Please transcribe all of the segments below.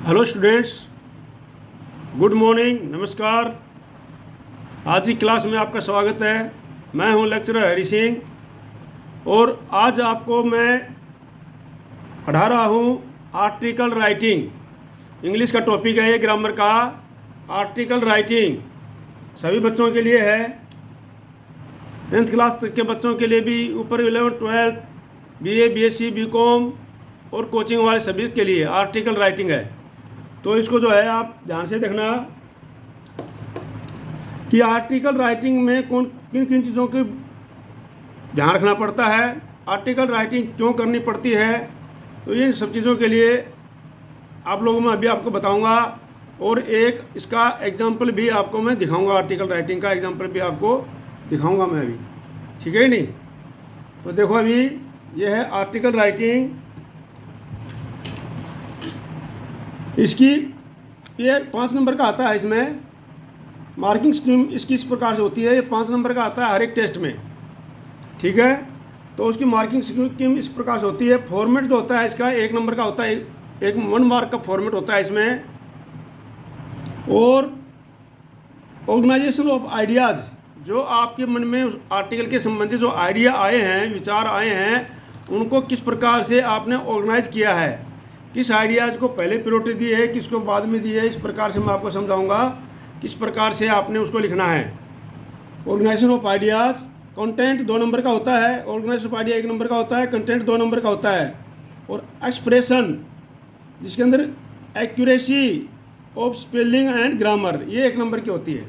Hello students, good morning, नमस्कार। आज की क्लास में आपका स्वागत है। मैं हूं लेक्चरर हरि सिंह और आज आपको मैं पढ़ा रहा हूं आर्टिकल राइटिंग। इंग्लिश का टॉपिक है ये, ग्रामर का। आर्टिकल राइटिंग सभी बच्चों के लिए है, 10th क्लास तक के बच्चों के लिए भी, ऊपर 11th 12th BA BSc BCom और कोचिंग वाले सभी के लिए आर्टिकल राइटिंग है। तो इसको जो है आप ध्यान से देखना कि आर्टिकल राइटिंग में किन किन चीज़ों की ध्यान रखना पड़ता है, आर्टिकल राइटिंग क्यों करनी पड़ती है। तो ये सब चीज़ों के लिए आप लोगों में अभी आपको बताऊंगा और एक इसका एग्जाम्पल भी आपको मैं दिखाऊंगा। आर्टिकल राइटिंग का एग्जाम्पल भी आपको दिखाऊंगा मैं अभी, ठीक है नहीं। तो देखो अभी ये है आर्टिकल राइटिंग। इसकी ये 5 नंबर का आता है। इसमें मार्किंग स्कीम इसकी इस प्रकार से होती है, ये 5 नंबर का आता है हर एक टेस्ट में, ठीक है। तो उसकी मार्किंग स्कीम इस प्रकार से होती है। फॉर्मेट जो होता है इसका 1 नंबर का होता है, एक 1 मार्क का फॉर्मेट होता है इसमें। और ऑर्गेनाइजेशन ऑफ आइडियाज़, जो आपके मन में उस आर्टिकल के संबंधित जो आइडिया आए हैं, विचार आए हैं, उनको किस प्रकार से आपने ऑर्गेनाइज किया है, किस आइडियाज़ को पहले प्रायोरिटी दी है, किसको बाद में दी है, इस प्रकार से मैं आपको समझाऊंगा किस प्रकार से आपने उसको लिखना है। Organisation of ideas, content 2 number का होता है, ऑर्गेनाइजेशन ऑफ आइडिया 1 नंबर का होता है, कंटेंट 2 नंबर का होता है। और एक्सप्रेशन, जिसके अंदर accuracy of spelling and grammar, ये 1 नंबर की होती है।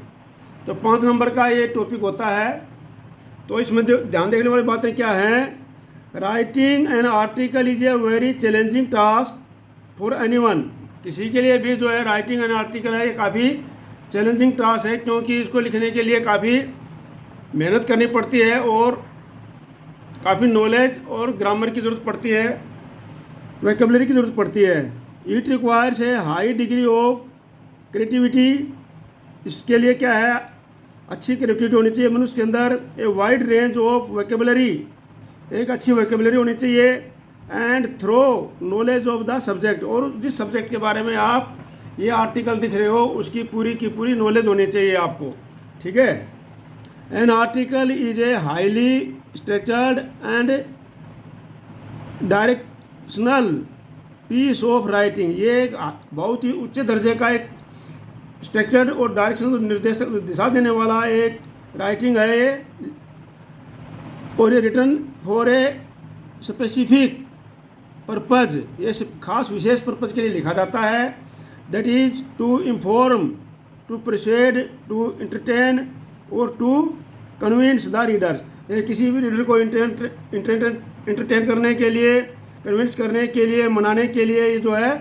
तो 5 नंबर का ये टॉपिक होता है। तो इसमें ध्यान देखने वाली बातें क्या हैं। Writing an article is a very challenging task for anyone. किसी के लिए भी जो है राइटिंग एन आर्टिकल है, ये काफ़ी चैलेंजिंग टास्क है, क्योंकि इसको लिखने के लिए काफ़ी मेहनत करनी पड़ती है और काफ़ी नॉलेज और ग्रामर की ज़रूरत पड़ती है, वोकैबुलरी की ज़रूरत पड़ती है। It requires a high degree of creativity. इसके लिए क्या है, अच्छी क्रिएटिविटी होनी चाहिए मनुष्य के अंदर। A wide range of vocabulary, एक अच्छी वोकैबुलरी होनी चाहिए। And thorough knowledge of the subject, और जिस सब्जेक्ट के बारे में आप ये आर्टिकल दिख रहे हो उसकी पूरी की पूरी नॉलेज होनी चाहिए आपको, ठीक है। An article is a highly structured and directional piece of writing. ये एक बहुत ही उच्च दर्जे का एक स्ट्रक्चर्ड और डायरेक्शन निर्देशक दिशा देने वाला एक राइटिंग है ये। और ये return for a specific purpose, ये खास विशेष पर्पज़ के लिए लिखा जाता है। That is to inform, to persuade, to entertain और टू कन्विंस द रीडर्स। ये किसी भी रीडर को इंटरटेन करने के लिए, कन्विंस करने के लिए, मनाने के लिए ये जो है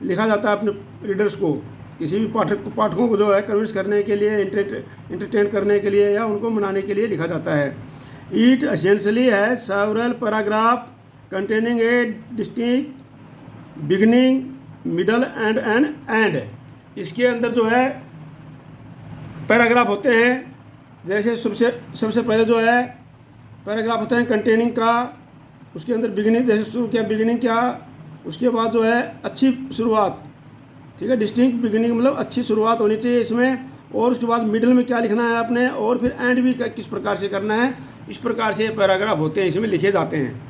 लिखा जाता है अपने रीडर्स को। किसी भी पाठकों को जो है कन्विंस करने के लिए, इंटरटेन करने के लिए या उनको मनाने के लिए लिखा जाता है। इट एसेंशियली है several paragraph containing A distinct beginning, middle and and. इसके अंदर जो है पैराग्राफ होते हैं। जैसे सबसे पहले जो है पैराग्राफ होते हैं कंटेनिंग का, उसके अंदर बिगिनिंग, जैसे शुरू किया बिगिनिंग क्या, उसके बाद जो है अच्छी शुरुआत, ठीक है। डिस्टिंक्ट बिगिनिंग मतलब अच्छी शुरुआत होनी चाहिए इसमें। और उसके बाद मिडिल में क्या लिखना है आपने, और फिर एंड भी किस प्रकार से करना है। इस प्रकार से पैराग्राफ होते हैं, इसमें लिखे जाते हैं।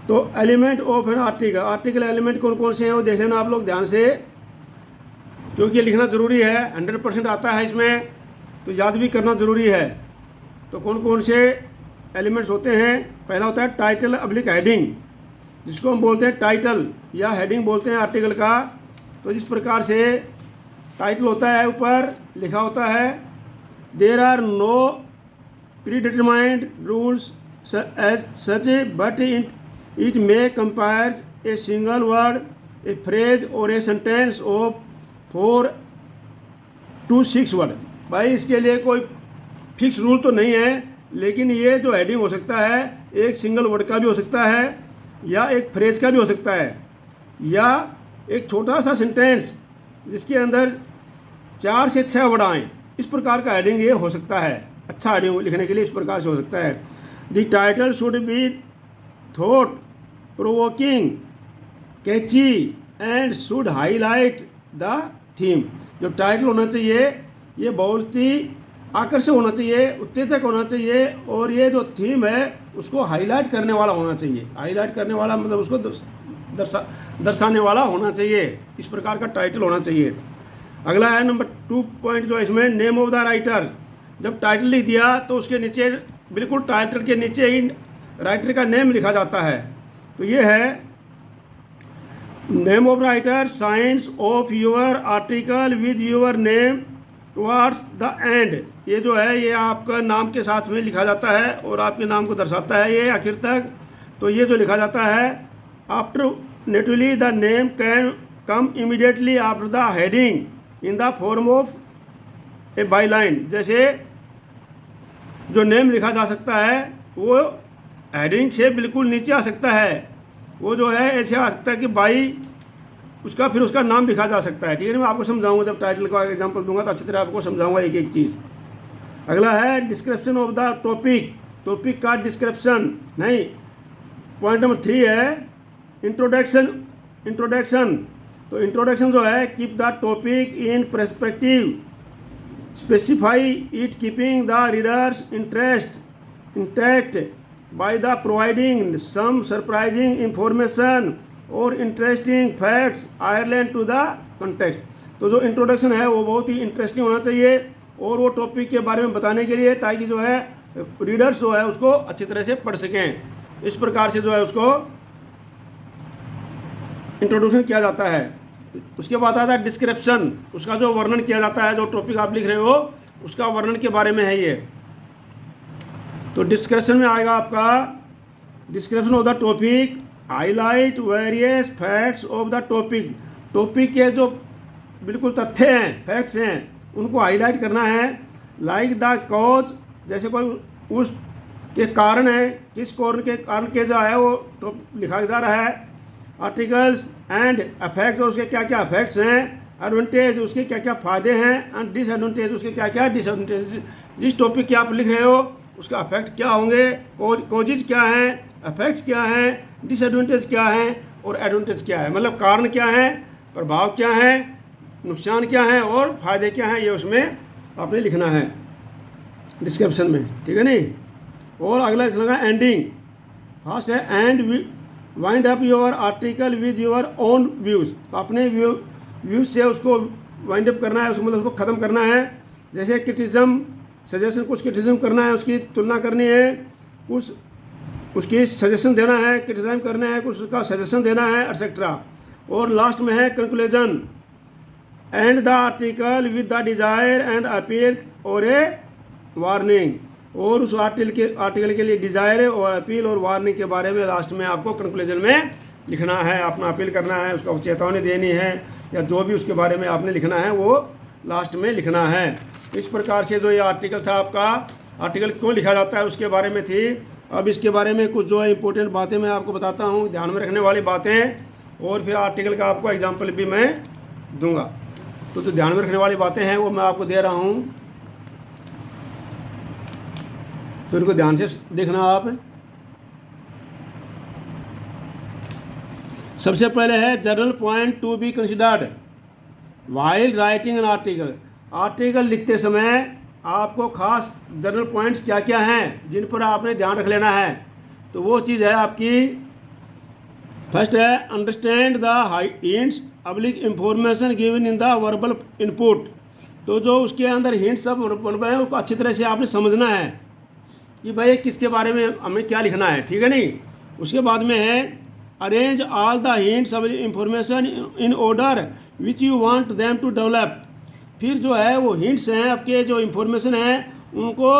तो element of an article, article element कौन कौन से हैं वो देख लेना आप लोग ध्यान से, क्योंकि ये लिखना ज़रूरी है। 100% आता है इसमें, तो याद भी करना ज़रूरी है। तो कौन कौन से एलिमेंट्स होते हैं। पहला होता है टाइटल अब्लिक हेडिंग, जिसको हम बोलते हैं टाइटल या हेडिंग बोलते हैं आर्टिकल का। तो जिस प्रकार से टाइटल होता है, ऊपर लिखा होता है there are no predetermined rules as such, but it may compares a single word, a phrase और a sentence of 4 to 6 word. भाई इसके लिए कोई फिक्स रूल तो नहीं है, लेकिन ये जो हेडिंग हो सकता है एक सिंगल वर्ड का भी हो सकता है, या एक फ्रेज का भी हो सकता है, या एक छोटा सा सेंटेंस जिसके अंदर 4 से 6 वर्ड आएँ। इस प्रकार का हेडिंग ये हो सकता है। अच्छा हेडिंग लिखने के लिए इस प्रकार से हो सकता है। The title should be thought provoking, Kainchi and should highlight the theme. जो टाइटल होना चाहिए ये बहुत ही आकर्षक होना चाहिए, उत्तेजक होना चाहिए, और ये जो थीम है उसको हाईलाइट करने वाला होना चाहिए। हाईलाइट करने वाला मतलब उसको दर्शाने वाला होना चाहिए। इस प्रकार का टाइटल होना चाहिए। अगला है नंबर 2 पॉइंट जो है इसमें, नेम ऑफ द राइटर। जब टाइटल लिख दिया तो उसके नीचे, बिल्कुल टाइटल के नीचे ही राइटर का नेम लिखा जाता है। तो ये है name of writer, science of your article with your name towards the end. ये जो है ये आपका नाम के साथ में लिखा जाता है और आपके नाम को दर्शाता है ये आखिर तक। तो ये जो लिखा जाता है, after naturally the name can come immediately after the heading in the form of A Byline. जैसे जो नेम लिखा जा सकता है वो हेडिंग से बिल्कुल नीचे आ सकता है। वो जो है ऐसे आ सकता है कि बाई उसका फिर उसका नाम लिखा जा सकता है। ठीक है ना, मैं आपको समझाऊंगा जब टाइटल का एग्जांपल दूंगा तो अच्छी तरह आपको समझाऊंगा एक एक चीज़। अगला है description of the topic. Topic का डिस्क्रिप्शन नहीं। पॉइंट नंबर 3 है इंट्रोडक्शन। इंट्रोडक्शन तो इंट्रोडक्शन जो है, keep the topic in perspective, specify it keeping the readers interest intact by the providing some surprising information और interesting facts Ireland to the context. तो जो introduction है वो बहुत ही इंटरेस्टिंग होना चाहिए और वो टॉपिक के बारे में बताने के लिए, ताकि जो है रीडर्स जो है उसको अच्छी तरह से पढ़ सकें। इस प्रकार से जो है उसको इंट्रोडक्शन किया जाता है। उसके बाद आता है डिस्क्रिप्शन। उसका जो वर्णन किया जाता है, जो टॉपिक आप लिख रहे हो उसका वर्णन के बारे में है ये। तो डिस्क्रिप्शन में आएगा आपका description of the topic, highlight various facts of the topic. Topic के जो बिल्कुल तथ्य हैं, फैक्ट्स हैं, उनको हाईलाइट करना है। लाइक द कॉज, जैसे कोई उस के कारण है, किस कारण के जो है वो तो लिखा जा रहा है। आर्टिकल्स एंड अफेक्ट, और उसके क्या क्या अफेक्ट्स हैं। एडवांटेज, उसके क्या क्या फ़ायदे हैं। एंड डिसएडवांटेज, उसके क्या क्या डिसएडवांटेज। जिस टॉपिक के आप लिख रहे हो उसका अफेक्ट क्या होंगे, कॉजेज क्या हैं, अफेक्ट्स क्या हैं, डिसएडवांटेज क्या हैं और एडवांटेज क्या है। मतलब कारण क्या है, प्रभाव क्या है, नुकसान क्या है और फ़ायदे क्या हैं, ये उसमें आपने लिखना है डिस्क्रिप्शन में। ठीक है नहीं। और अगला लिखना है एंडिंग। फर्स्ट है and wind up your article with your own views. अपने व्यूज़ से उसको वाइंड अप करना है, उसको मतलब उसको ख़त्म करना है। जैसे क्रिटिसिज्म, सजेशन, कुछ क्रिटिसिज्म करना है, उसकी तुलना करनी है, कुछ उसकी सजेशन देना है, क्रिटिसाइज करना है, कुछ उसका सजेशन देना है, एटसेट्रा। और लास्ट में है conclusion, and the article with the desire and appeal और ए वार्निंग। और उस आर्टिकल के लिए डिज़ायर और अपील और वार्निंग के बारे में लास्ट में आपको कंक्लूजन में लिखना है, अपना अपील करना है, उसको चेतावनी देनी है, या जो भी उसके बारे में आपने लिखना है वो लास्ट में लिखना है। इस प्रकार से जो ये आर्टिकल था आपका, आर्टिकल क्यों लिखा जाता है उसके बारे में थी। अब इसके बारे में कुछ जो है इंपॉर्टेंट बातें मैं आपको बताता हूँ, ध्यान में रखने वाली बातें, और फिर आर्टिकल का आपको एग्जाम्पल भी मैं दूंगा। तो ध्यान में रखने वाली बातें हैं वो मैं आपको दे रहा हूँ, तो इनको ध्यान से देखना आप। सबसे पहले है general point to be considered while writing an article. Article लिखते समय आपको खास जनरल पॉइंट्स क्या क्या हैं जिन पर आपने ध्यान रख लेना है। तो वो चीज़ है आपकी, फर्स्ट है understand the hints public information given in the verbal input. तो जो उसके अंदर हिंट्स सब वर्बल है उसको अच्छी तरह से आपने समझना है कि भाई किसके बारे में हमें क्या लिखना है। ठीक है नहीं। उसके बाद में है arrange all the hints of information in order which you want them to develop. फिर जो है वो हिंट्स हैं आपके, जो इंफॉर्मेशन है उनको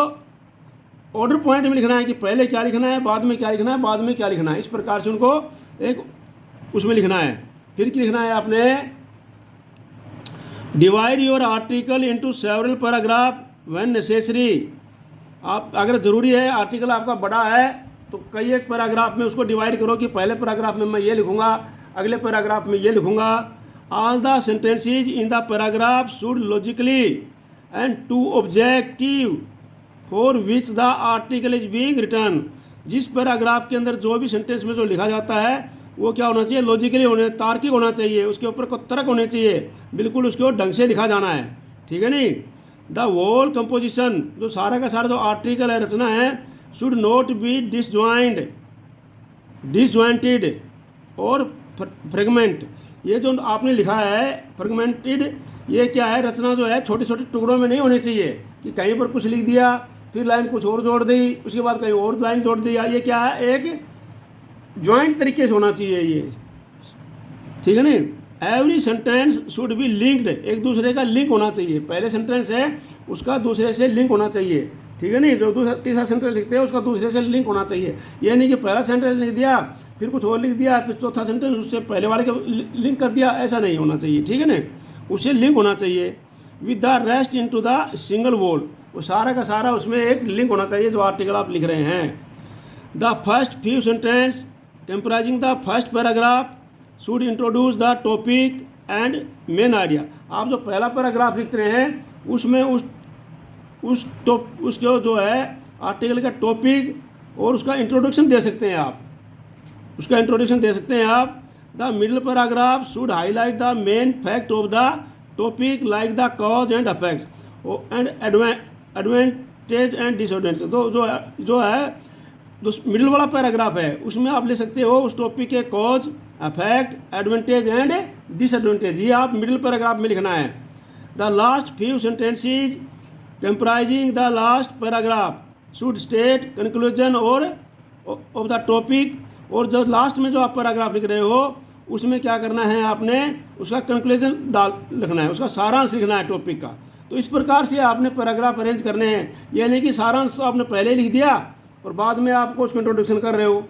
ऑर्डर पॉइंट में लिखना है कि पहले क्या लिखना है, बाद में क्या लिखना है, बाद में क्या लिखना है। इस प्रकार से उनको एक उसमें लिखना है। फिर क्या लिखना है आपने, divide your article into several paragraph when necessary. आप अगर ज़रूरी है आर्टिकल आपका बड़ा है तो कई एक पैराग्राफ में उसको डिवाइड करो कि पहले पैराग्राफ में मैं ये लिखूंगा, अगले पैराग्राफ में ये लिखूंगा। All the sentences in the paragraph should logically and to objective for which the article is being written. जिस पैराग्राफ के अंदर जो भी सेंटेंस में जो लिखा जाता है वो क्या होना चाहिए, लॉजिकली होने, तार्किक होना चाहिए, उसके ऊपर कोई तर्क होने चाहिए, बिल्कुल उसको ढंग से लिखा जाना है, ठीक है नहीं। द होल कंपोजिशन, जो सारा का सारा जो आर्टिकल है, रचना है, शुड नॉट बी डिसजॉइंटेड और फ्रेगमेंट। ये जो आपने लिखा है फ्रेगमेंटेड, ये क्या है, रचना जो है छोटे छोटे टुकड़ों में नहीं होनी चाहिए कि कहीं पर कुछ लिख दिया फिर लाइन कुछ और जोड़ दी, उसके बाद कहीं और लाइन जोड़ दिया। ये क्या है, एक जॉइंट तरीके से होना चाहिए ये, ठीक है नहीं। Every sentence should be linked, एक दूसरे का लिंक होना चाहिए, पहले सेंटेंस है उसका दूसरे से लिंक होना चाहिए, ठीक है नहीं। जो दूसरा तीसरा सेंटेंस लिखते हैं उसका दूसरे से लिंक होना चाहिए। ये नहीं कि पहला सेंटेंस लिख दिया फिर कुछ और लिख दिया फिर चौथा सेंटेंस उससे पहले वाले के लिंक कर दिया, ऐसा नहीं होना चाहिए, ठीक है ना। उससे लिंक होना चाहिए with the rest into the single word, वो सारा का सारा उसमें एक लिंक होना चाहिए जो आर्टिकल आप लिख रहे हैं। The first few sentence temporising the first paragraph should introduce the topic and main idea. आप जो पहला पैराग्राफ लिख रहे हैं उसमें उसको जो है आर्टिकल का टॉपिक और उसका इंट्रोडक्शन दे सकते हैं आप, उसका इंट्रोडक्शन दे सकते हैं आप। The middle paragraph should highlight the main fact of the topic like the cause and effect and advantage and disadvantage. तो जो है जो मिडिल वाला पैराग्राफ है उसमें आप ले सकते हो उस टॉपिक के cause, effect, advantage and disadvantage, ये आप मिडिल पैराग्राफ में लिखना है। The last few sentences comprising the last paragraph should state conclusion और ऑफ द टॉपिक, और जो लास्ट में जो आप पैराग्राफ लिख रहे हो उसमें क्या करना है, आपने उसका कंक्लूजन लिखना है, उसका सारांश लिखना है टॉपिक का। तो इस प्रकार से आपने पैराग्राफ अरेंज करने हैं, यह नहीं कि सारांश तो आपने पहले लिख दिया और बाद में आपको उसको इंट्रोडक्शन कर रहे हो,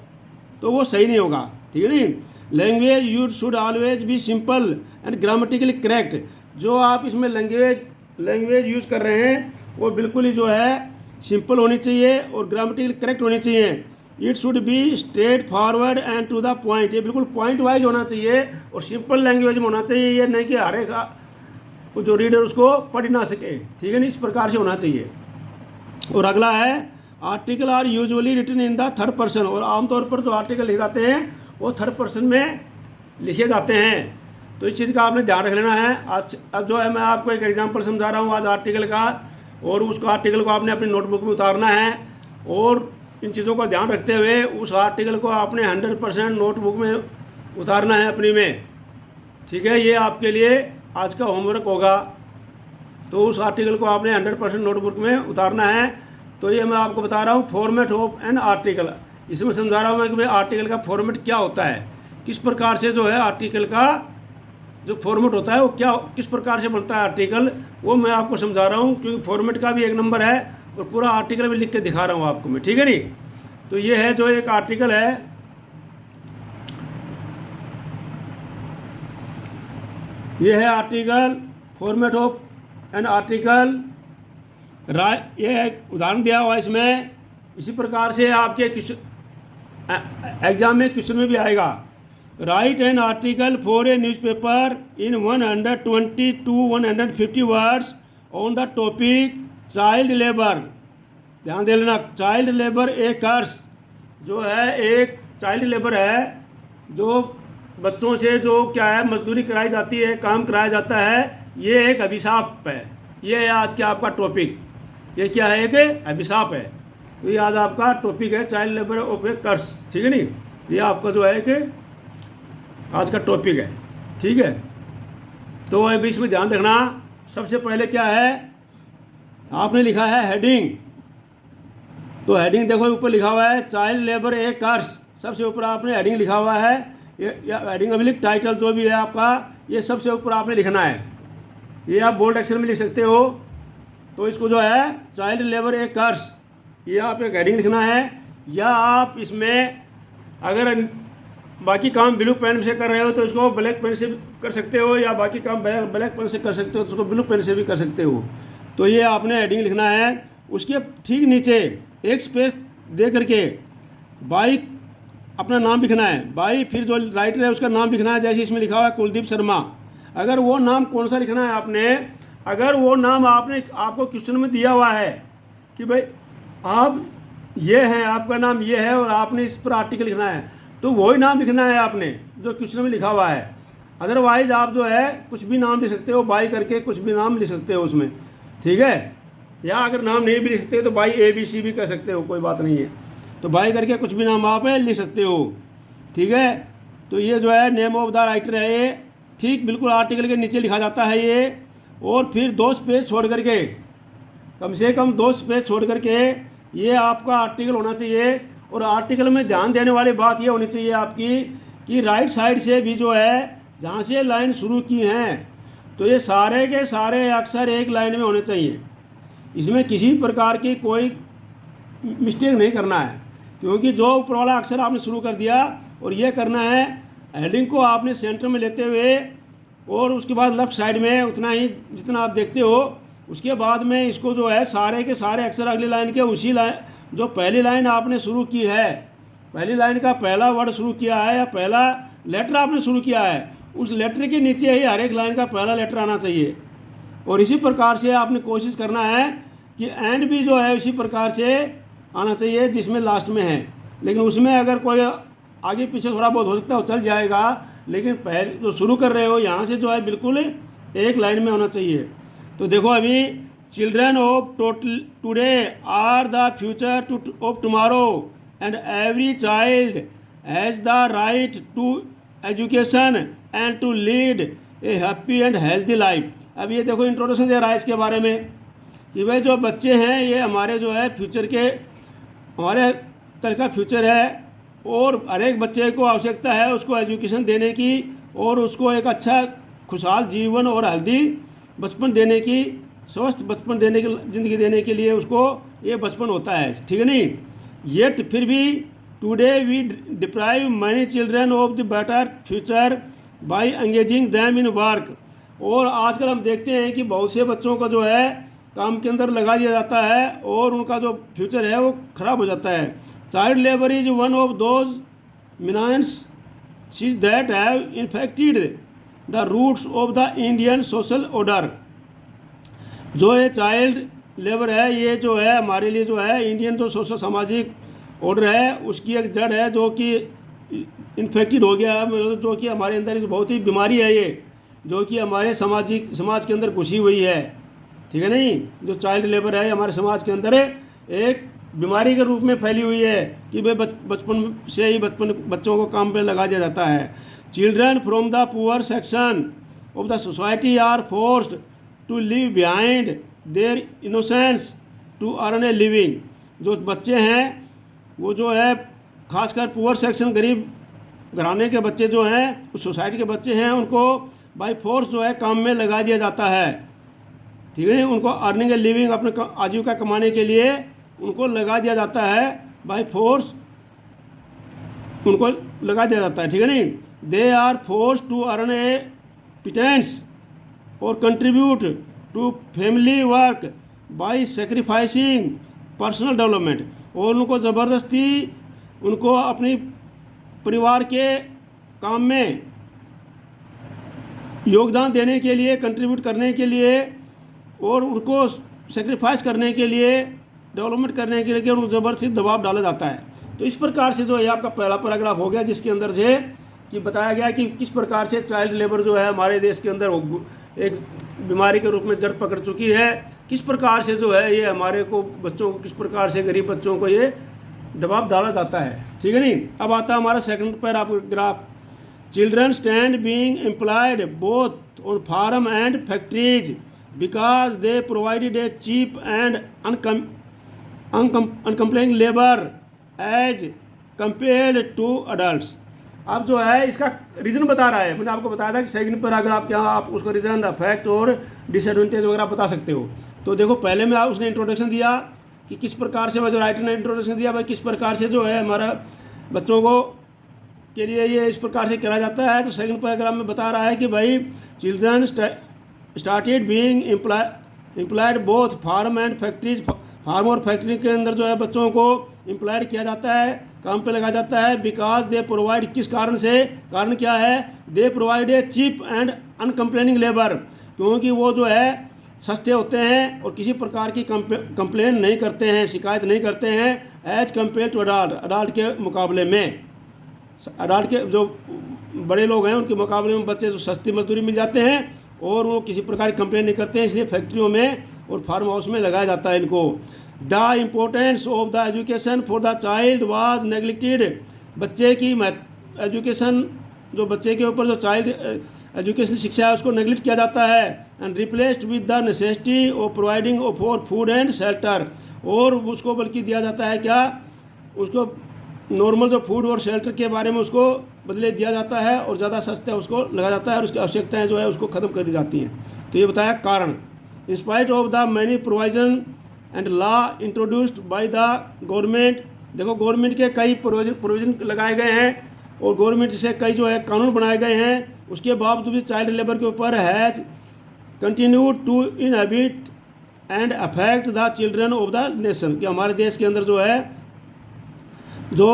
तो वो सही नहीं होगा, ठीक है नहीं। Language use should always be simple and grammatically correct. जो आप इसमें लैंग्वेज यूज़ कर रहे हैं वो बिल्कुल ही जो है सिंपल होनी चाहिए और ग्रामेटिकली करेक्ट होनी चाहिए। It should be straightforward and to the point, ये बिल्कुल पॉइंट वाइज होना चाहिए और सिंपल लैंग्वेज में होना चाहिए, ये नहीं कि हरेगा जो रीडर उसको पढ़ ना सके, ठीक है नहीं, इस प्रकार से होना चाहिए। और अगला है article are usually written in the third person, और आमतौर पर जो आर्टिकल लिखे जाते हैं वो थर्ड पर्सन में लिखे जाते हैं, तो इस चीज़ का आपने ध्यान रख लेना है। आज अब जो है मैं आपको एक एग्जांपल समझा रहा हूँ आज आर्टिकल का, और उस आर्टिकल को आपने अपनी नोटबुक में उतारना है और इन चीज़ों का ध्यान रखते हुए उस आर्टिकल को आपने 100% नोटबुक में उतारना है अपनी में, ठीक है। ये आपके लिए आज का होमवर्क होगा, तो उस आर्टिकल को आपने 100% नोटबुक में उतारना है। तो ये मैं आपको बता रहा हूँ फॉर्मेट ऑफ एन आर्टिकल, इसमें समझा रहा हूँ मैं कि भाई आर्टिकल का फॉर्मेट क्या होता है, किस प्रकार से जो है आर्टिकल का जो फॉर्मेट होता है वो क्या किस प्रकार से बनता है आर्टिकल, वो मैं आपको समझा रहा हूँ, क्योंकि फॉर्मेट का भी एक नंबर है और पूरा आर्टिकल भी लिख के दिखा रहा हूँ आपको मैं, ठीक है नहीं। तो ये है जो एक आर्टिकल है, ये है article, format of an article. ये एक उदाहरण दिया हुआ इसमें, इसी प्रकार से आपके एग्जाम में क्वेश्चन में भी आएगा। Right an article for a newspaper in 120 to 150 words on the topic child labour. ध्यान दे लेना, चाइल्ड लेबर ए कर्स, जो है एक चाइल्ड लेबर है, जो बच्चों से जो क्या है मजदूरी कराई जाती है, काम कराया जाता है, ये एक अभिशाप है। ये है आज के आपका टॉपिक, ये क्या है, एक अभिशाप है। तो ये आज आपका टॉपिक है चाइल्ड लेबर ऑफ ए कर्स, ठीक है नहीं, ये आपका जो है कि आज का टॉपिक है, ठीक है। तो अभी इसमें ध्यान रखना, सबसे पहले क्या है आपने लिखा है हेडिंग, तो हेडिंग देखो ऊपर लिखा हुआ है चाइल्ड लेबर ए कर्स, सबसे ऊपर आपने हेडिंग लिखा हुआ है, ये हेडिंग अभी टाइटल जो भी है आपका ये सबसे ऊपर आपने लिखना है, ये आप बोल्ड अक्षर में लिख सकते हो। तो इसको जो है चाइल्ड लेबर ए कर्स, ये आप एक हेडिंग लिखना है, या आप इसमें अगर बाकी काम ब्लू पेन से कर रहे हो तो इसको ब्लैक पेन से कर सकते हो, या बाकी काम ब्लैक पेन से कर सकते हो तो उसको ब्लू पेन से भी कर सकते हो। तो ये आपने हेडिंग लिखना है, उसके ठीक नीचे एक स्पेस दे करके बाई अपना नाम लिखना है, बाई फिर जो राइटर है उसका नाम लिखना है, जैसे इसमें लिखा हुआ है कुलदीप शर्मा। अगर वो नाम कौन सा लिखना है आपने, अगर वो नाम आपने आपको क्वेश्चन में दिया हुआ है कि भाई आप ये है आपका नाम, ये है, और आपने इस पर आर्टिकल लिखना है, तो वही नाम लिखना है आपने जो क्वेश्चन में लिखा हुआ है। अदरवाइज आप जो है कुछ भी नाम लिख सकते हो, बाई करके कुछ भी नाम लिख सकते हो उसमें, ठीक है। या अगर नाम नहीं भी लिख सकते तो बाई ABC भी कर सकते हो, कोई बात नहीं है। तो बाई करके कुछ भी नाम आप लिख सकते हो, ठीक है। तो ये जो है नेम ऑफ द राइटर है ये, ठीक बिल्कुल आर्टिकल के नीचे लिखा जाता है ये। और फिर 2 स्पेस छोड़ करके, कम से कम 2 स्पेस छोड़ करके ये आपका आर्टिकल होना चाहिए। और आर्टिकल में ध्यान देने वाली बात ये होनी चाहिए आपकी कि राइट साइड से भी जो है जहाँ से लाइन शुरू की हैं, तो ये सारे के सारे अक्षर एक लाइन में होने चाहिए। इसमें किसी प्रकार की कोई मिस्टेक नहीं करना है, क्योंकि जो ऊपर वाला अक्षर आपने शुरू कर दिया और ये करना है, हेडिंग को आपने सेंटर में लेते हुए और उसके बाद लेफ्ट साइड में उतना ही जितना आप देखते हो, उसके बाद में इसको जो है सारे के सारे अक्षर अगली लाइन के उसी लाइन जो पहली लाइन आपने शुरू की है, पहली लाइन का पहला वर्ड शुरू किया है या पहला लेटर आपने शुरू किया है, उस लेटर के नीचे ही हर एक लाइन का पहला लेटर आना चाहिए। और इसी प्रकार से आपने कोशिश करना है कि एंड भी जो है इसी प्रकार से आना चाहिए जिसमें लास्ट में है। लेकिन उसमें अगर कोई आगे पीछे थोड़ा बहुत हो सकता है चल जाएगा, लेकिन पहले जो शुरू कर रहे हो यहाँ से जो है बिल्कुल एक लाइन में होना चाहिए। तो देखो अभी, children of today are the future of tomorrow and every child has the right to education and to lead a happy and healthy life. अब ये देखो इंट्रोडक्शन दे रहा है इसके बारे में कि भाई जो बच्चे हैं ये हमारे जो है फ्यूचर के, हमारे कल का फ्यूचर है, और हर एक बच्चे को आवश्यकता है उसको एजुकेशन देने की और उसको एक अच्छा खुशहाल जीवन और हेल्दी बचपन देने की, स्वस्थ बचपन देने की, ज़िंदगी देने के लिए उसको ये बचपन होता है, ठीक है नहीं। येट फिर भी today we deprive many children of the better future by engaging them in work. और आजकल हम देखते हैं कि बहुत से बच्चों का जो है काम के अंदर लगा दिया जाता है और उनका जो फ्यूचर है वो ख़राब हो जाता है। Child labour is one of those menace चीज that have infected the roots of the Indian social order. जो ये चाइल्ड लेबर है ये जो है हमारे लिए जो है इंडियन जो सोशल सामाजिक ऑर्डर है उसकी एक जड़ है जो कि इन्फेक्टेड हो गया, मतलब जो कि हमारे अंदर बहुत ही बीमारी है ये, जो कि हमारे समाज के अंदर घुसी हुई है, ठीक है नहीं। जो चाइल्ड लेबर है हमारे समाज के अंदर एक बीमारी के रूप में फैली हुई है कि भाई बचपन से ही बच्चों को काम पे लगा दिया जाता है। Children from the poor section of the society are forced to leave behind their innocence to earn a living. जो बच्चे हैं वो जो है खासकर पुअर सेक्शन, गरीब घराने के बच्चे जो हैं, उस सोसाइटी के बच्चे हैं, उनको बाय फोर्स जो है काम में लगा दिया जाता है, ठीक है। उनको अर्निंग ए लिविंग, अपने आजीविका कमाने के लिए उनको लगा दिया जाता है, बाय फोर्स उनको लगा दिया जाता है, ठीक है नहीं। They are force to earn a pittance और contribute to family work by sacrificing personal development. और उनको ज़बरदस्ती उनको अपनी परिवार के काम में योगदान देने के लिए, कंट्रीब्यूट करने के लिए और उनको सेक्रीफाइस करने के लिए, डेवलपमेंट करने के लिए उनको ज़बरदस्ती दबाव डाला जाता है। तो इस प्रकार से जो है आपका पहला पैराग्राफ हो गया जिसके अंदर से कि बताया गया कि किस प्रकार से चाइल्ड लेबर जो है हमारे देश के अंदर एक बीमारी के रूप में जड़ पकड़ चुकी है, किस प्रकार से जो है ये हमारे को बच्चों को, किस प्रकार से गरीब बच्चों को ये दबाव डाला जाता है, ठीक है नहीं। अब आता है हमारा second paragraph. Children stand being employed both on farm and factories because they provided a cheap and uncomplaining labour as compared to adults. अब जो है इसका रीज़न बता रहा है, मैंने आपको बताया था कि सेकंड पैराग्राफ क्या आप उसका रीज़न, इफेक्ट और डिसएडवांटेज वगैरह बता सकते हो। तो देखो पहले में उसने इंट्रोडक्शन दिया कि किस प्रकार से, जो राइटर ने इंट्रोडक्शन दिया भाई किस प्रकार से जो है हमारा बच्चों को के लिए ये इस प्रकार से करा जाता है। तो सेकंड पैराग्राफ में बता रहा है कि भाई children started being employed both farm and factories. Farm और फैक्ट्री के अंदर जो है बच्चों को एम्प्लॉयड किया जाता है, काम पे लगा जाता है। बिकॉज दे प्रोवाइड, किस कारण से, कारण क्या है, they provide a cheap and uncomplaining labour, क्योंकि वो जो है सस्ते होते हैं और किसी प्रकार की कंप्लेन नहीं करते हैं, शिकायत नहीं करते हैं एज कम्पेयर टू अडाल्ट के मुकाबले में। अडाल्ट के जो बड़े लोग हैं उनके मुकाबले में बच्चे जो सस्ती मजदूरी मिल जाते हैं और वो किसी प्रकार की कंप्लेन नहीं करते हैं, इसलिए फैक्ट्रियों में और फार्म हाउस में लगाया जाता है इनको। The importance of the education for the child was neglected. बच्चे की एजुकेशन, जो बच्चे के ऊपर जो चाइल्ड एजुकेशन शिक्षा है उसको नेग्लेक्ट किया जाता है and replaced with the necessity of providing for food and shelter. और उसको बल्कि दिया जाता है क्या, उसको नॉर्मल जो फूड और शेल्टर के बारे में उसको बदले दिया जाता है और ज़्यादा सस्ता उसको लगाया जाता है और उसकी आवश्यकताएं जो है उसको ख़त्म कर दी जाती हैं। तो ये बताया कारण। In spite of the many provision and law introduced by the government. देखो गवर्नमेंट के कई प्रोविजन लगाए गए हैं और गवर्नमेंट से कई जो है कानून बनाए गए हैं, उसके बावजूद भी चाइल्ड लेबर के ऊपर has continued to inhabit and affect the children of the nation. कि हमारे देश के अंदर जो है जो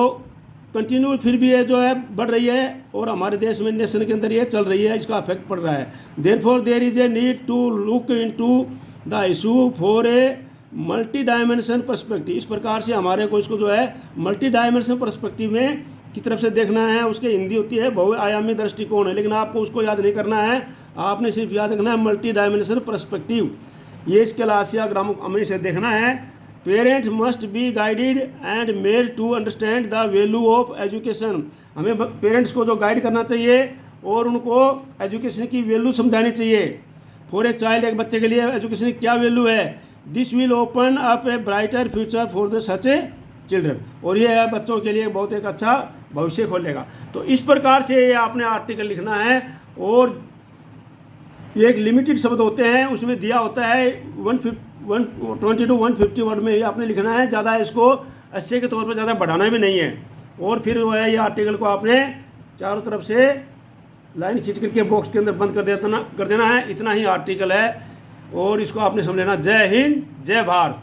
कंटिन्यू फिर भी ये जो है बढ़ रही है और हमारे देश में नेशन के अंदर ये चल रही है, इसका अफेक्ट पड़ रहा है। Therefore there is a need to look into the issue for a multi dimension perspective. इस प्रकार से हमारे को इसको जो है मल्टी डायमेंशन पर्सपेक्टिव में की तरफ से देखना है। उसके हिंदी होती है बहुआयामी दृष्टिकोण है, लेकिन आपको उसको याद नहीं करना है, आपने सिर्फ याद रखना है मल्टी डायमेंशन पर्सपेक्टिव। ये इसके लासिया ग्राम अमरी से देखना है। Parents must be guided and made to understand the value of education. हमें पेरेंट्स को जो गाइड करना चाहिए और उनको एजुकेशन की वैल्यू समझानी चाहिए। फॉर ए चाइल्ड, एक बच्चे के लिए एजुकेशन की क्या वैल्यू है। This will open up A brighter future for the such A children. और ये है बच्चों के लिए बहुत एक अच्छा भविष्य खोलेगा। तो इस प्रकार से ये आपने आर्टिकल लिखना है और ये एक लिमिटेड शब्द होते हैं, उसमें दिया होता है 120 to 150 वर्ड में ये आपने लिखना है। ज़्यादा इसको अच्छे के तौर पर ज़्यादा बढ़ाना भी नहीं है। और फिर जो है ये आर्टिकल को आपने चारों तरफ से लाइन खींच करके बॉक्स के अंदर बंद कर देना है। इतना ही आर्टिकल है और इसको आपने समझ लेना। जय हिंद, जय भारत।